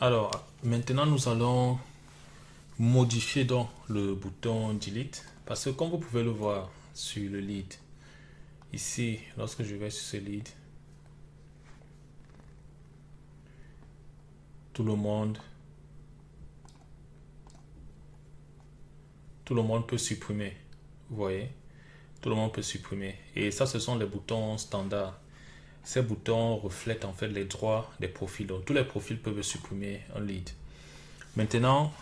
Alors, maintenant, nous allons modifier donc le bouton Delete. Parce que comme vous pouvez le voir sur le lead, ici, lorsque je vais sur ce lead, tout le monde, peut supprimer. Vous voyez, tout le monde peut supprimer. Et ça, ce sont les boutons standards. Ces boutons reflètent en fait les droits des profils. Donc, tous les profils peuvent supprimer un lead. Maintenant,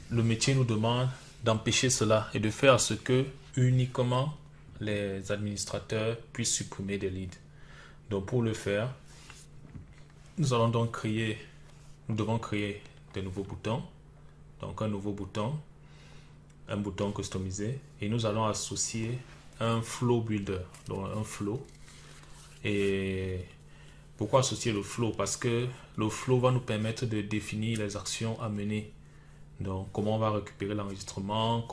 le métier nous demande d'empêcher cela et de faire ce que uniquement les administrateurs puissent supprimer des leads. Donc, pour le faire, nous allons donc nous devons créer de nouveaux boutons. Donc, un bouton customisé, et nous allons associer un flow builder, donc un flow. Et pourquoi associer le flow? Parce que le flow va nous permettre de définir les actions à mener. Donc, comment on va récupérer l'enregistrement,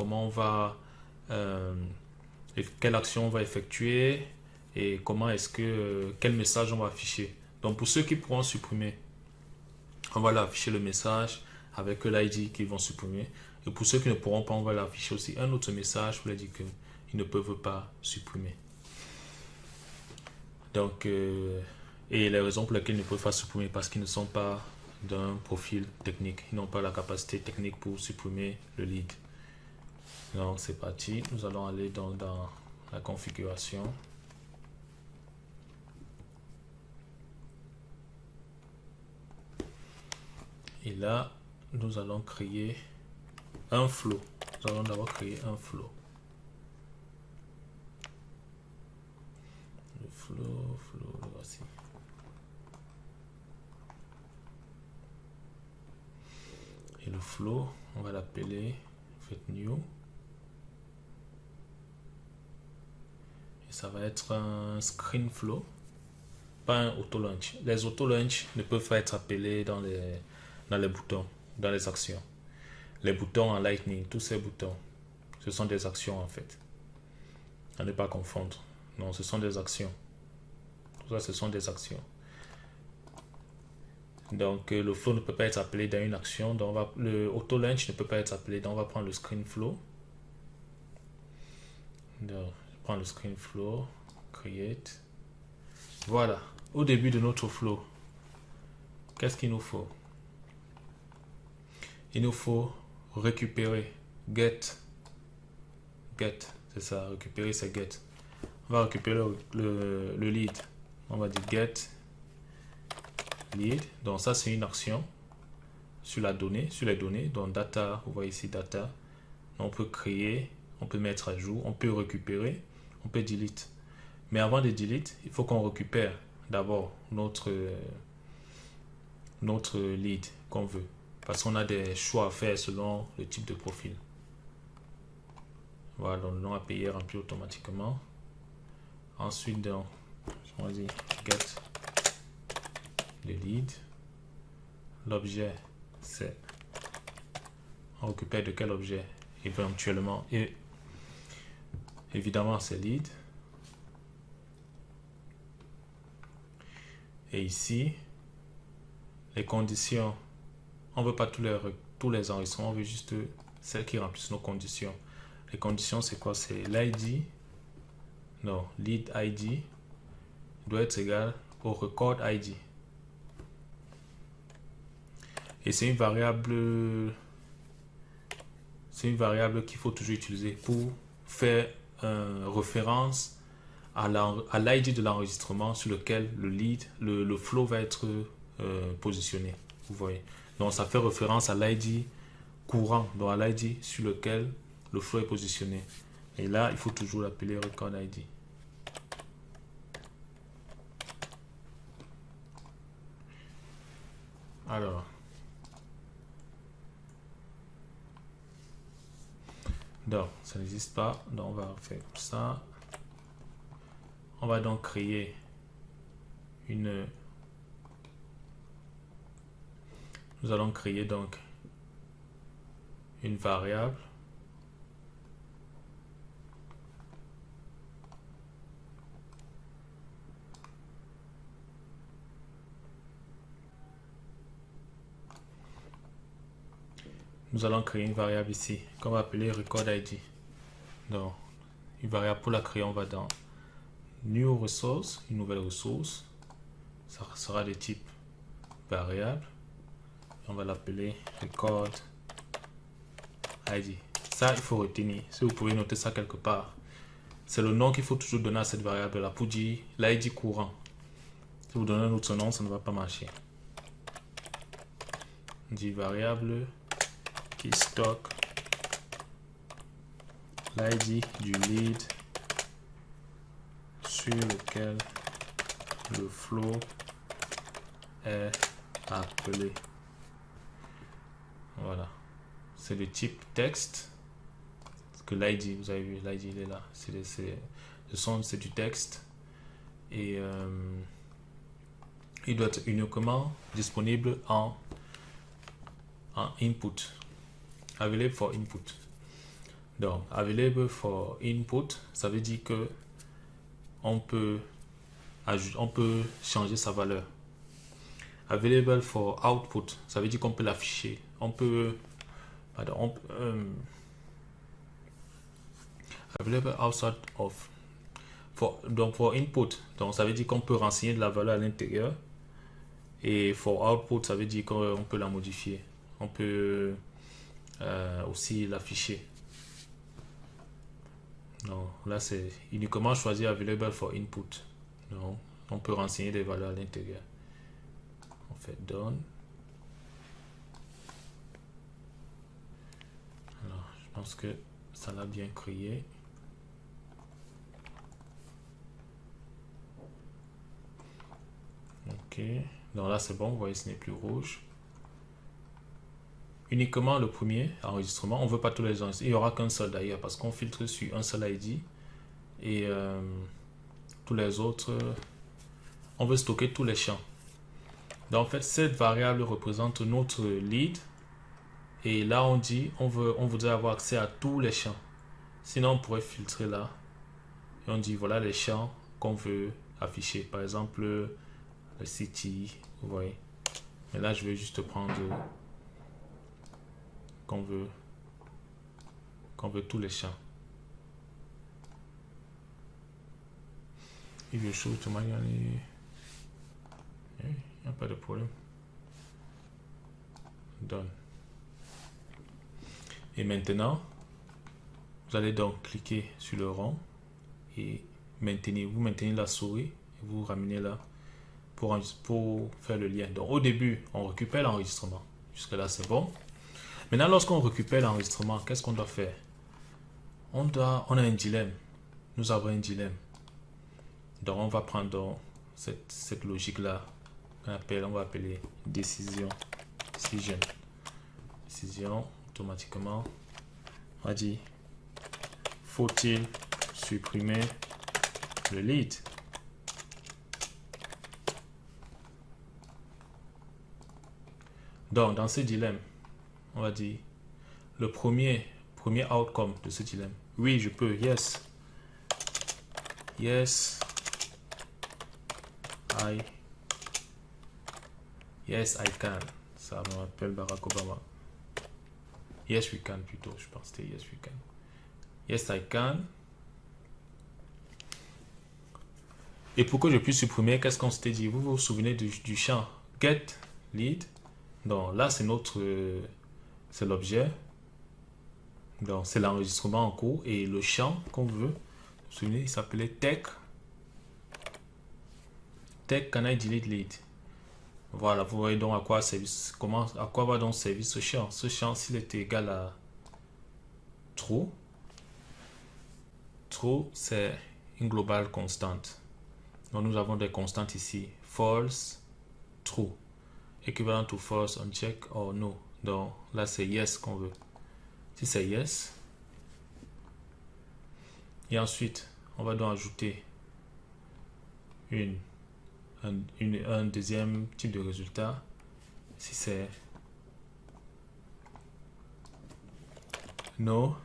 quelle action on va effectuer et quel message on va afficher. Donc, pour ceux qui pourront supprimer, on va leur afficher le message avec l'ID qu'ils vont supprimer. Et pour ceux qui ne pourront pas, on va leur afficher aussi un autre message pour leur dire qu'ils ne peuvent pas supprimer. Donc, et les raisons pour lesquelles ils ne peuvent pas supprimer, parce qu'ils ne sont pas d'un profil technique. Ils n'ont pas la capacité technique pour supprimer le lead. Donc, c'est parti. Nous allons aller dans la configuration. Et là, nous allons créer un flow. Nous allons d'abord créer un flow. Le flow, le voici. Et le flow, on va l'appeler new. Et ça va être un screen flow, pas un auto launch. Les auto launch ne peuvent pas être appelés dans les boutons, dans les actions. Les boutons en Lightning, tous ces boutons, ce sont des actions en fait. À ne pas confondre. Non, ce sont des actions. Tout ça, ce sont des actions. Donc, le flow ne peut pas être appelé dans une action. Donc, le auto launch ne peut pas être appelé. Donc, on va prendre le screen flow. Donc, je prends le screen flow, create. Voilà. Au début de notre flow, qu'est-ce qu'il nous faut? Il nous faut récupérer get, c'est ça, récupérer c'est get. On va récupérer le lead. On va dire get lead. Donc ça c'est une action sur les données. Donc data, vous voyez ici data. On peut créer, on peut mettre à jour, on peut récupérer, on peut delete. Mais avant de delete, il faut qu'on récupère d'abord notre lead qu'on veut. Parce qu'on a des choix à faire selon le type de profil. Voilà, donc le nom à payer est rempli automatiquement. Ensuite, donc, je choisis get le lead. L'objet, c'est on récupère de quel objet éventuellement. Et évidemment, c'est lead. Et ici, les conditions, on ne veut pas tous les enregistrements, on veut juste celles qui remplissent nos conditions. Les conditions, c'est quoi? C'est l'ID. Non, lead ID doit être égal au record ID. Et c'est une variable qu'il faut toujours utiliser pour faire référence à l'ID de l'enregistrement sur lequel le flow va être positionné. Vous voyez. Donc ça fait référence à l'ID courant, donc à l'ID sur lequel le flow est positionné. Et là, il faut toujours l'appeler record ID. Alors, donc ça n'existe pas, donc on va faire ça. On va donc créer nous allons créer donc une variable nous allons créer une variable ici qu'on va appeler record ID. Donc, une variable pour la créer, on va dans New Resource, une nouvelle ressource. Ça sera de type variable. On va l'appeler record ID. Ça, il faut retenir. Si vous pouvez noter ça quelque part, c'est le nom qu'il faut toujours donner à cette variable là pour dire l'ID courant. Si vous donnez un autre nom, ça ne va pas marcher. On dit variable qui stocke l'ID du lead sur lequel le flow est appelé. Voilà. C'est le type texte. Que l'ID, vous avez vu, l'ID il est là. C'est du texte. Et il doit être uniquement disponible en input. Available for input. Donc, available for input, ça veut dire que on peut changer sa valeur. Available for output, ça veut dire qu'on peut l'afficher. Available outside of. Donc, for input, donc ça veut dire qu'on peut renseigner de la valeur à l'intérieur. Et for output, ça veut dire qu'on peut la modifier. On peut aussi l'afficher. Non, là c'est uniquement choisir available for input. Non, on peut renseigner des valeurs à l'intérieur. On fait done. Alors, je pense que ça l'a bien créé. Ok, donc là c'est bon, vous voyez ce n'est plus rouge. Uniquement le premier enregistrement, on ne veut pas tous les enregistrements, il n'y aura qu'un seul d'ailleurs parce qu'on filtre sur un seul ID et tous les autres, on veut stocker tous les champs. Donc en fait cette variable représente notre lead et là on dit on voudrait avoir accès à tous les champs, sinon on pourrait filtrer là et on dit voilà les champs qu'on veut afficher, par exemple le city, vous voyez. Mais là je vais juste prendre qu'on veut tous les champs. Il veut show to manually. Il n'y a pas de problème. Done. Et maintenant, vous allez donc cliquer sur le rond et vous maintenez la souris et vous ramenez là pour faire le lien. Donc au début, on récupère l'enregistrement. Jusque là, c'est bon. Maintenant, lorsqu'on récupère l'enregistrement, qu'est-ce qu'on doit faire? On a un dilemme. Nous avons un dilemme. Donc, on va prendre cette logique-là. On va appeler décision. Décision, automatiquement. On va dire, faut-il supprimer le lead? Donc, dans ce dilemme, on va dire le premier outcome de ce dilemme. Oui, je peux. Yes. Yes. Yes, I can. Ça me rappelle Barack Obama. Yes, we can plutôt. Je pense que c'était yes, we can. Yes, I can. Et pour que je puisse supprimer, qu'est-ce qu'on s'était dit? Vous vous souvenez du champ get lead? Donc là, c'est c'est l'objet. Donc c'est l'enregistrement en cours et le champ qu'on veut. Vous vous souvenez, il s'appelait tech. Tech can I delete lead? Voilà, vous voyez donc à quoi va donc servir ce champ. Ce champ, s'il est égal à true, c'est une globale constante. Donc nous avons des constantes ici. False, true. Équivalent to false, on check or no. Donc là c'est yes qu'on veut. Si c'est yes. Et ensuite, on va donc ajouter un deuxième type de résultat. Si c'est no,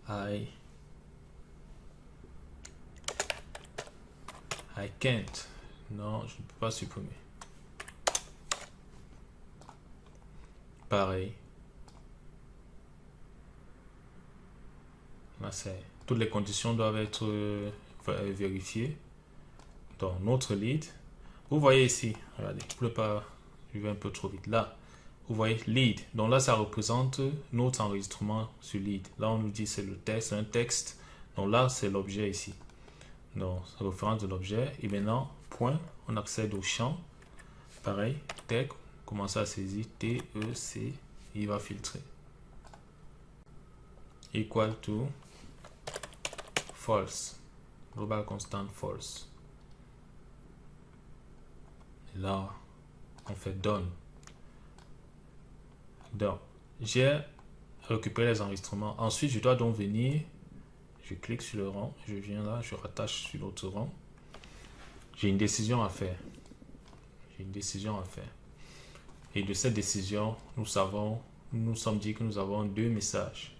I can't. Non, je ne peux pas supprimer. pareil. Là, toutes les conditions doivent être vérifiées. Donc, notre lead. Vous voyez ici, regardez, je ne pas, je vais un peu trop vite. Là, vous voyez lead. Donc là, ça représente notre enregistrement sur lead. Là, on nous dit c'est le texte, un texte. Donc là, c'est l'objet ici. Donc, référence de l'objet. Et maintenant, point, on accède au champ. Pareil, tech, commence à saisir T, E, C. Il va filtrer. Equal to false. Global constant false. Et là, on fait done. Donc, j'ai récupéré les enregistrements. Ensuite, je dois donc venir. Je clique sur le rang. Je viens là, je rattache sur l'autre rang. J'ai une décision à faire. J'ai une décision à faire. Et de cette décision, nous sommes dit que nous avons deux messages.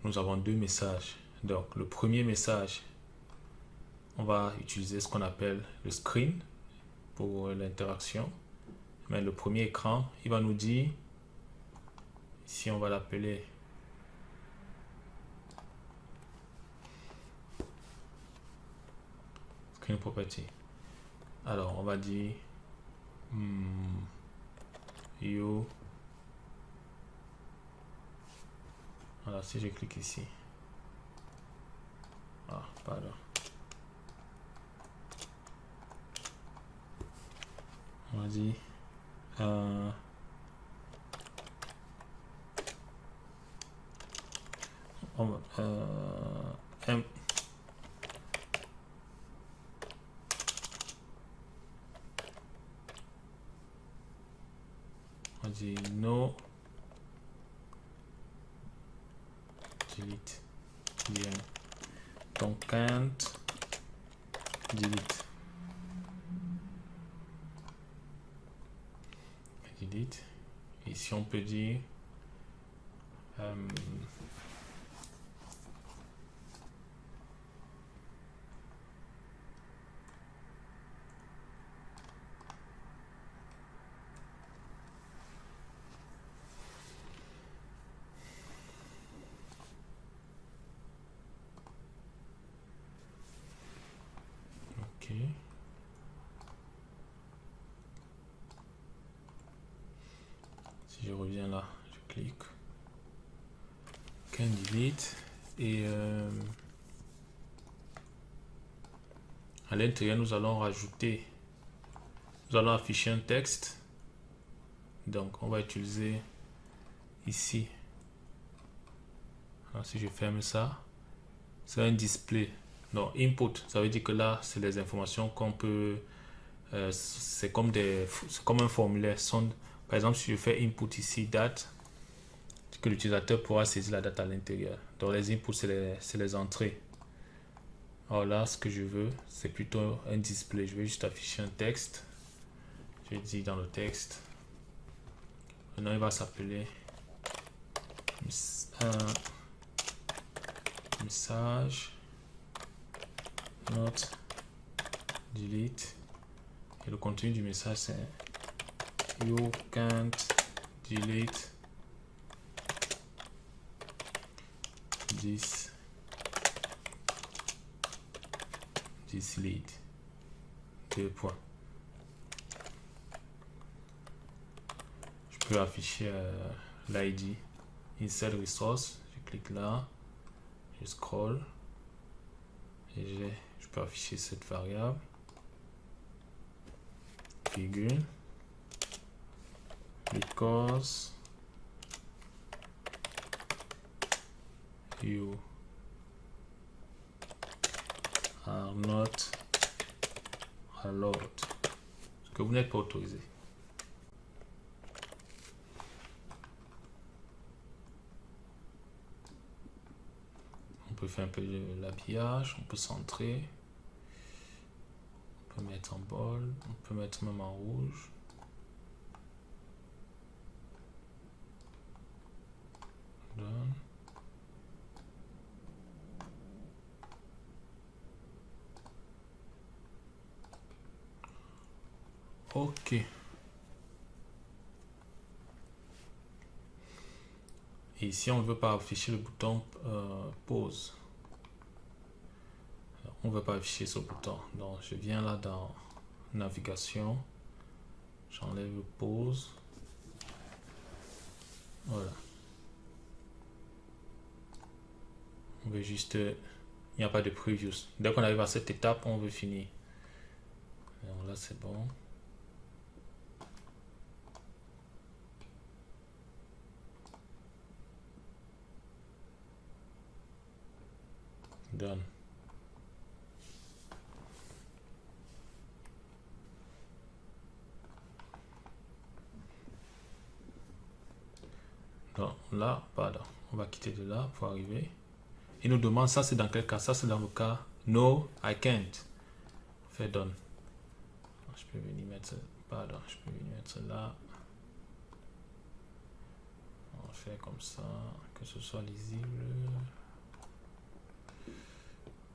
Nous avons deux messages. Donc, le premier message, on va utiliser ce qu'on appelle le screen pour l'interaction. Mais le premier écran, il va nous dire, ici on va l'appeler screen property. Alors, on va dire you. Voilà, si je clique ici. Ah, pardon. On va dire M. On dit no delete bien. Donc can't delete. Delete. Ici on peut dire ok. Si je reviens là, je clique. Can delete et à l'intérieur nous allons rajouter, nous allons afficher un texte. Donc on va utiliser ici. Alors, si je ferme ça, c'est un display. Donc input, ça veut dire que là c'est les informations qu'on peut, c'est comme un formulaire. Par exemple, si je fais input ici date, que l'utilisateur pourra saisir la date à l'intérieur. Donc les inputs, c'est les entrées. Alors là, ce que je veux, c'est plutôt un display. Je vais juste afficher un texte. Je dis dans le texte. Maintenant, il va s'appeler message not delete. Et le contenu du message, c'est you can't delete this lead. 2 points. Je peux afficher l'ID insert resource. Je clique là, je scroll et je peux afficher cette variable virgule because you are not allowed, que vous n'êtes pas autorisé. On peut faire un peu de l'habillage, on peut centrer, on peut mettre en bold, on peut mettre même en rouge. Done. Ok. Et ici, on ne veut pas afficher le bouton pause. Alors, on ne veut pas afficher ce bouton. Donc, je viens là dans navigation. J'enlève pause. Voilà. On veut juste... il n'y a pas de previews. Dès qu'on arrive à cette étape, on veut finir. Alors là, c'est bon. Done. Donc là, pardon. On va quitter de là pour arriver. Il nous demande, ça c'est dans quel cas? Ça c'est dans le cas No, I can't. Fait done. Je peux venir mettre, pardon, je peux venir mettre là. On va faire comme ça, que ce soit lisible.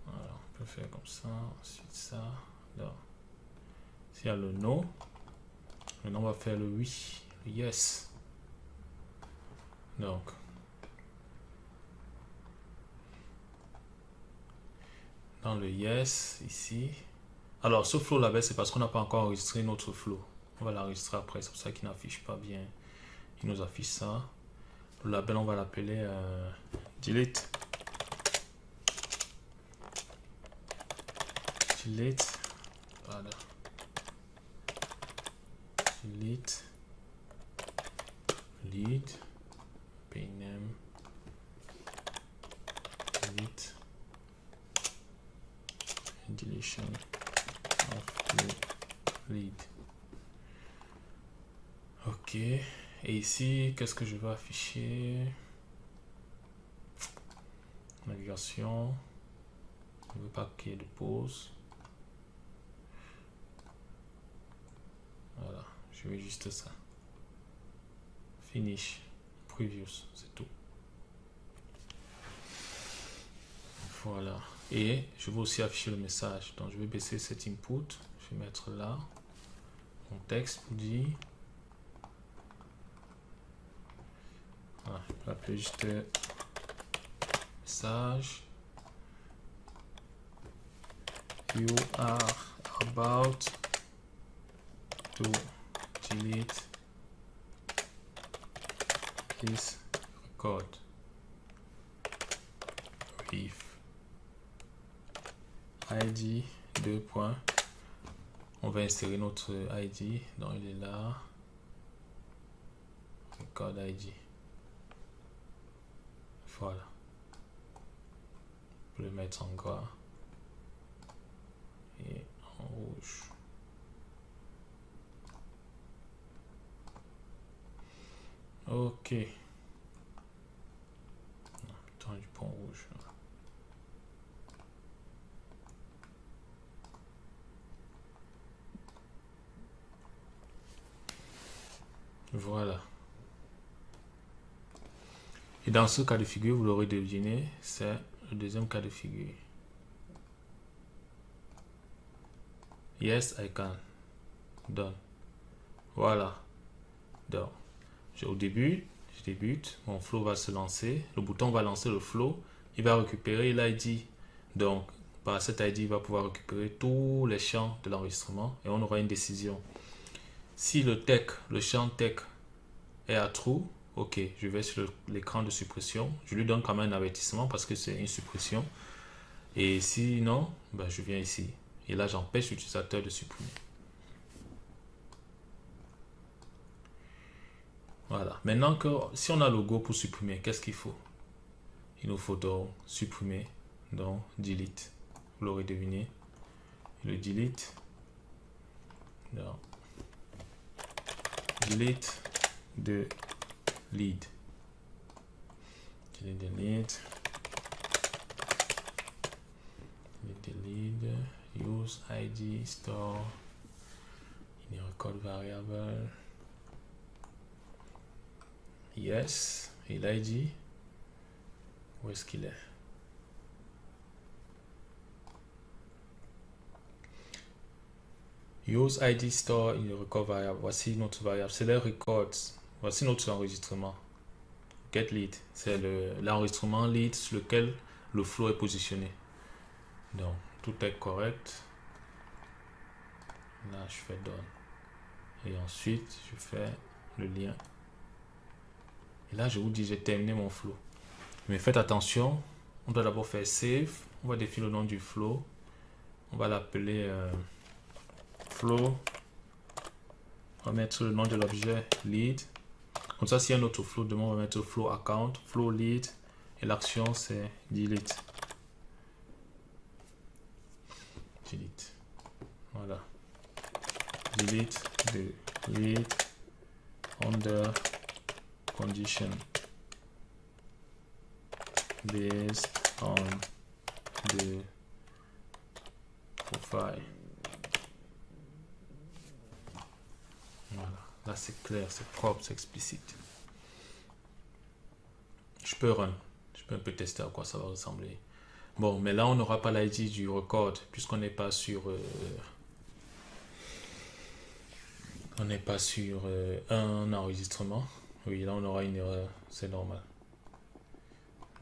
Voilà, on peut faire comme ça, ensuite ça. Donc, s'il y a le no, maintenant on va faire le oui, le yes. Donc, dans le yes, ici. Alors, ce flow là-bas, c'est parce qu'on n'a pas encore enregistré notre flow. On va l'enregistrer après, c'est pour ça qu'il n'affiche pas bien. Il nous affiche ça. Le label, on va l'appeler delete. Delete. Voilà. Delete. Lead. Pay name. Delete. Deletion of the lead. Ok. Et ici, qu'est-ce que je vais afficher? Navigation. Je ne veux pas qu'il y ait de pause. Voilà. Je veux juste ça. Finish. Previews. C'est tout. Voilà. Et je veux aussi afficher le message. Donc, je vais baisser cet input. Je vais mettre là. Mon texte pour dire. Voilà. Je peux appeler juste message. You are about to delete this record with ID 2 points. On va insérer notre ID, donc il est là. Record ID. Voilà. Je peux le mettre en gras et en rouge. Ok. Attends, du point rouge. Voilà. Et dans ce cas de figure, vous l'aurez deviné, c'est le deuxième cas de figure. Yes, I can. Done. Voilà. Donc, au début, je débute, mon flow va se lancer, le bouton va lancer le flow, il va récupérer l'ID. Donc, par cet ID, il va pouvoir récupérer tous les champs de l'enregistrement et on aura une décision. Si le champ tech est à true, ok, je vais sur l'écran de suppression. Je lui donne quand même un avertissement parce que c'est une suppression. Et sinon, ben, je viens ici. Et là, j'empêche l'utilisateur de supprimer. Voilà. Maintenant que si on a le go pour supprimer, qu'est-ce qu'il faut? Il nous faut donc supprimer, donc delete. Vous l'aurez deviné. Le delete. Donc, delete de lead. Delete the lead. Delete the lead. Use ID store in a record variable. Yes. Et l'ID, où est-ce qu'il est? Use ID store in a record variable. Voici notre variable. C'est les records. Voici notre enregistrement. Ok, get lead. C'est l'enregistrement lead sur lequel le flow est positionné. Donc, tout est correct. Là, je fais done. Et ensuite, je fais le lien. Et là, je vous dis, j'ai terminé mon flow. Mais faites attention, on doit d'abord faire save. On va définir le nom du flow. On va l'appeler flow. On va mettre le nom de l'objet lead. Comme ça, s'il y a un autre flow, demain on va mettre flow account, flow lead. Et l'action, c'est delete. Delete. Voilà. Delete the lead under condition based on the profile. Voilà, là c'est clair, c'est propre, c'est explicite. Je peux run, je peux un peu tester à quoi ça va ressembler. Bon, mais là on n'aura pas l'ID du record puisqu'on n'est pas sur un enregistrement. Oui, là on aura une erreur, c'est normal.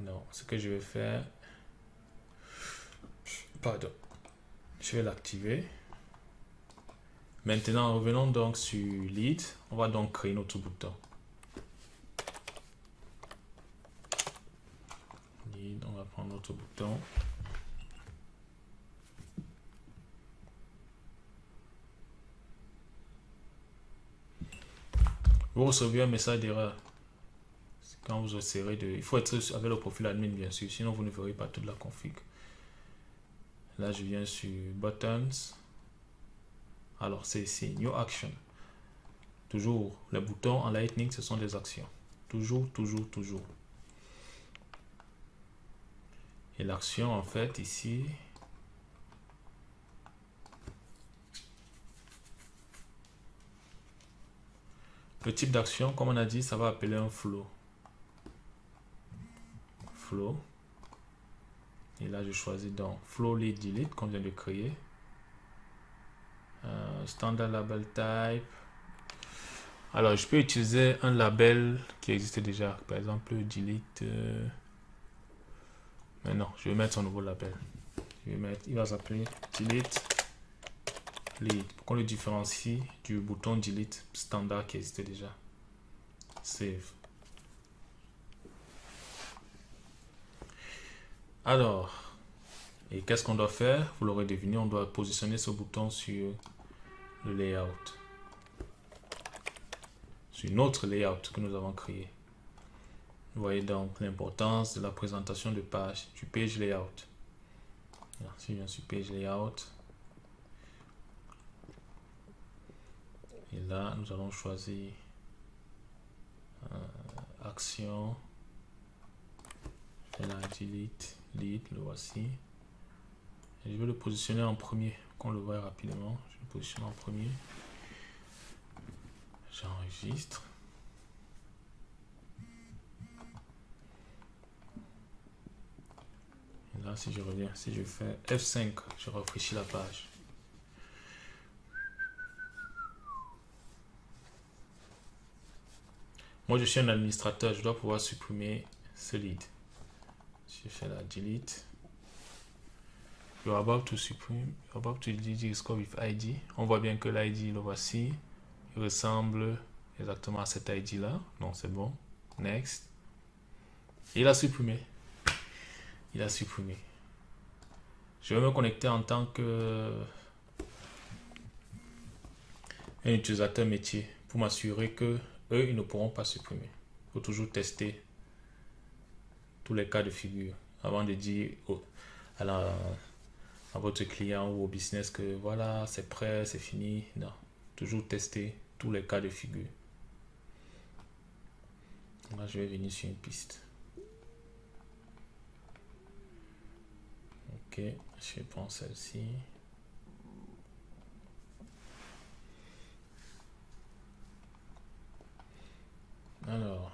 Non, ce que je vais faire, pardon, je vais l'activer. Maintenant, revenons donc sur lead. On va donc créer notre bouton. Lead, on va prendre notre bouton. Vous recevez un message d'erreur. Quand vous essayerez de... Il faut être avec le profil admin, bien sûr. Sinon, vous ne verrez pas toute la config. Là, je viens sur Buttons. Alors, c'est ici, New Action. Toujours, les boutons en Lightning, ce sont des actions. Toujours, toujours, toujours. Et l'action, en fait, ici... Le type d'action, comme on a dit, ça va appeler un flow. Flow. Et là, je choisis donc Flow Lead Delete qu'on vient de créer. Standard Label Type. Alors, je peux utiliser un label qui existe déjà. Par exemple, Delete. Mais non, je vais mettre son nouveau label. Il va s'appeler Delete Lead. Pour qu'on le différencie du bouton Delete standard qui existe déjà. Save. Alors, et qu'est-ce qu'on doit faire? Vous l'aurez deviné, on doit positionner ce bouton sur le layout. Sur notre layout que nous avons créé. Vous voyez donc l'importance de la présentation de page, du page layout. Alors, si je viens sur page layout, et là, nous allons choisir action. Et là, delete, lead, le voici. Et je vais le positionner en premier, qu'on le voit rapidement. Je le positionne en premier. J'enregistre. Et là, si je reviens, si je fais F5, je rafraîchis la page. Moi, je suis un administrateur, je dois pouvoir supprimer ce lead. Je fais la delete. You're about to supprime, you're about to delete the score with ID. On voit bien que l'ID, le voici. Il ressemble exactement à cet ID là. Donc c'est bon. Next. Et il a supprimé. Il a supprimé. Je vais me connecter en tant que un utilisateur métier pour m'assurer que eux, ils ne pourront pas supprimer. Il faut toujours tester tous les cas de figure avant de dire à votre client ou au business que voilà, c'est prêt, c'est fini. Non, toujours tester tous les cas de figure. Là, je vais venir sur une piste. Ok, je prends celle-ci. Alors,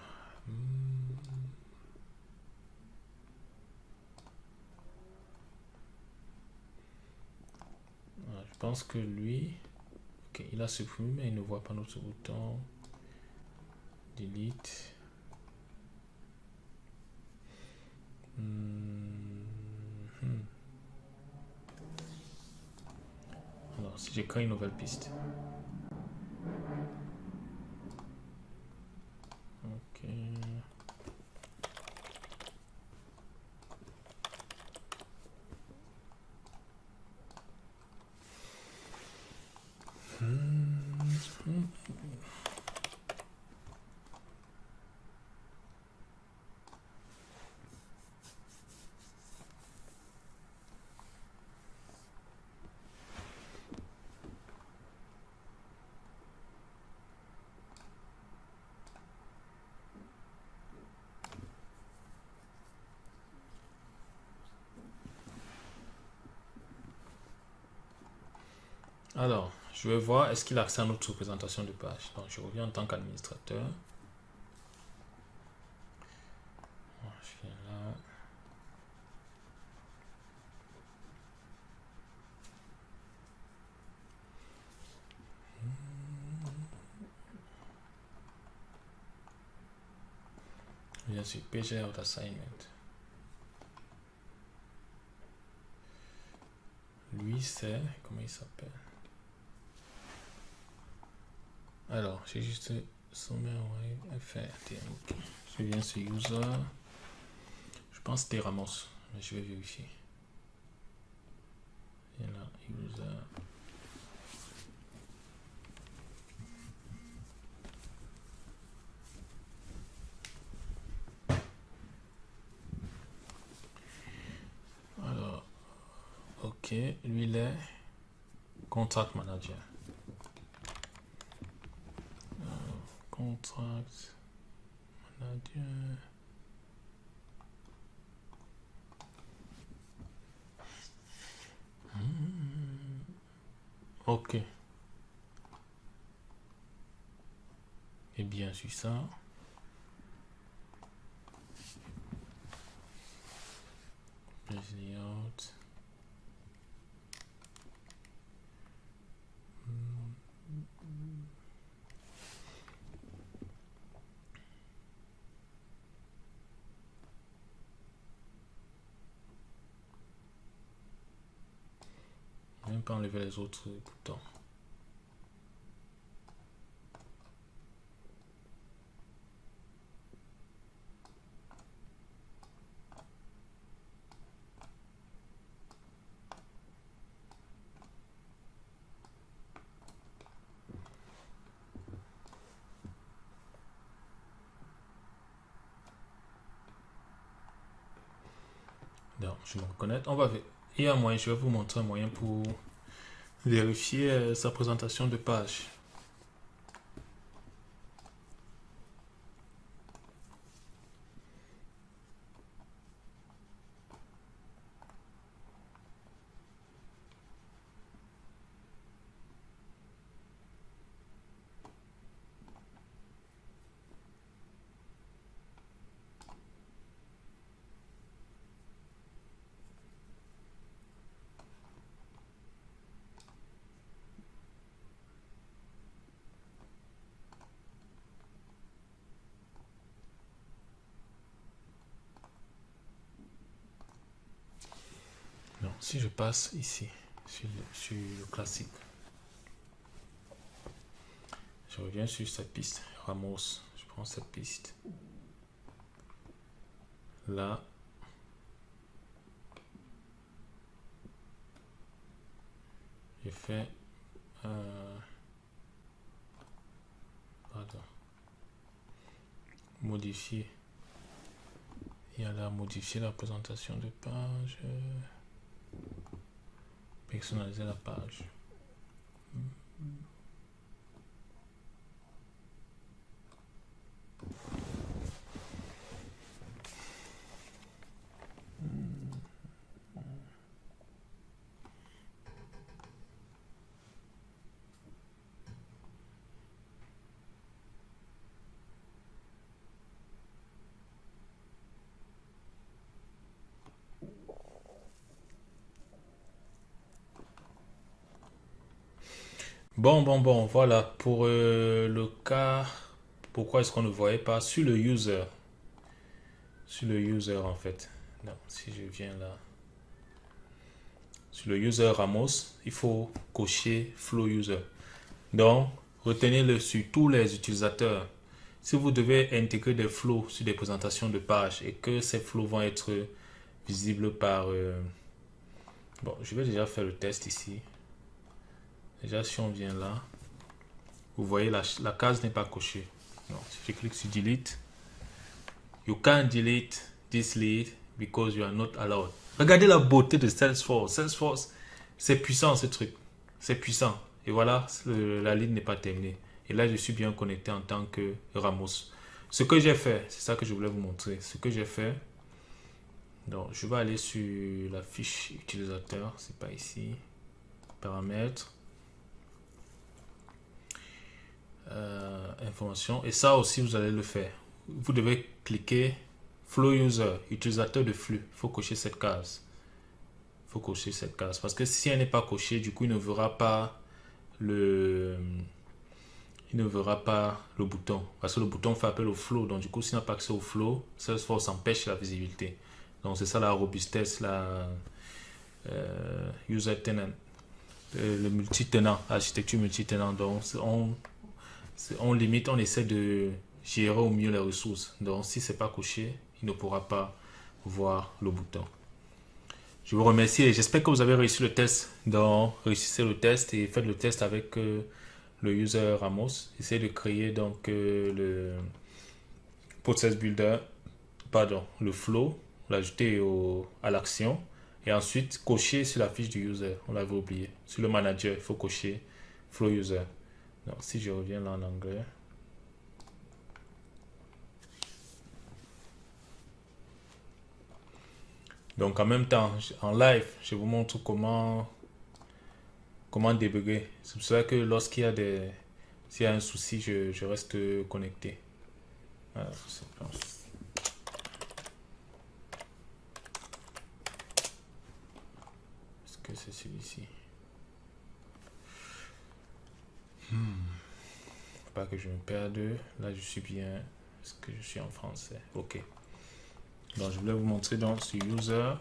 je pense que lui, ok, il a supprimé, mais il ne voit pas notre bouton. Delete. Si je crée une nouvelle piste. Ok. Alors, je vais voir, est-ce qu'il a accès à notre représentation de page. Donc, je reviens en tant qu'administrateur. Je viens là. Je viens sur PG Out Assignment. Lui, c'est... Comment il s'appelle? Alors, j'ai juste sommaire, ouais, FR, ok. Je viens sur User. Je pense que c'était Ramos, mais je vais vérifier. Et là, User. Alors, ok, lui il est Contract Manager. Contract Manager. Ok. Et bien sur ça. Layout. Même pas enlever les autres boutons. Non, je me reconnais. On va ver. Il y a un moyen, je vais vous montrer un moyen pour vérifier sa présentation de page. Non, si je passe ici, sur le classique, je reviens sur cette piste, Ramos, je prends cette piste. Là, je fais pardon, modifier. Il y a là modifier la présentation de page, personnaliser la page. Bon, voilà, pour le cas, pourquoi est-ce qu'on ne voyait pas sur le user, en fait. Non, si je viens là, sur le user Ramos, il faut cocher flow user. Donc, retenez-le sur tous les utilisateurs. Si vous devez intégrer des flows sur des présentations de pages et que ces flows vont être visibles par... Bon, je vais déjà faire le test ici. Déjà, si on vient là, vous voyez la case n'est pas cochée. Donc, si je clique sur Delete, you can't delete this lead because you are not allowed. Regardez la beauté de Salesforce. Salesforce, c'est puissant ce truc. C'est puissant. Et voilà, la ligne n'est pas terminée. Et là, je suis bien connecté en tant que Ramos. Ce que j'ai fait, c'est ça que je voulais vous montrer. Ce que j'ai fait, donc je vais aller sur la fiche utilisateur. C'est pas ici. Paramètres. Information. Et ça aussi, vous allez le faire. Vous devez cliquer Flow User, utilisateur de flux. Il faut cocher cette case. Il faut cocher cette case. Parce que si elle n'est pas cochée, du coup, il ne verra pas le bouton. Parce que le bouton fait appel au flow. Donc, du coup, s'il n'a pas accès au flow, Salesforce empêche la visibilité. Donc, c'est ça la robustesse, la user tenant, le multi-tenant, l'architecture multi-tenant. Donc, on limite, on essaie de gérer au mieux les ressources. Donc, si c'est pas coché, il ne pourra pas voir le bouton. Je vous remercie et j'espère que vous avez réussi le test. Donc, réussissez le test et faites le test avec le user Ramos. Essayez de créer donc le process builder, pardon, le flow, l'ajouter à l'action et ensuite cocher sur la fiche du user. On l'avait oublié. Sur le manager, il faut cocher flow user. Donc, si je reviens là en anglais. Donc, en même temps, en live, je vous montre comment débugger. C'est pour ça que lorsqu'il y a s'il y a un souci, je reste connecté. Voilà, est-ce que c'est celui-ci? Pas que je me perde. Là, je suis bien. Est-ce que je suis en français? Ok. Donc, je voulais vous montrer donc sur User.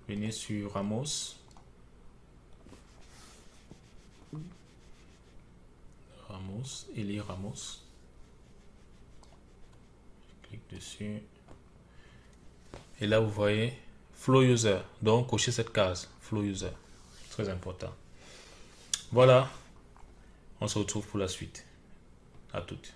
Venez sur Ramos. Élire Ramos. Je clique dessus. Et là, vous voyez Flow User. Donc, cochez cette case. Flow User. Très important. Voilà. On se retrouve pour la suite. À toutes.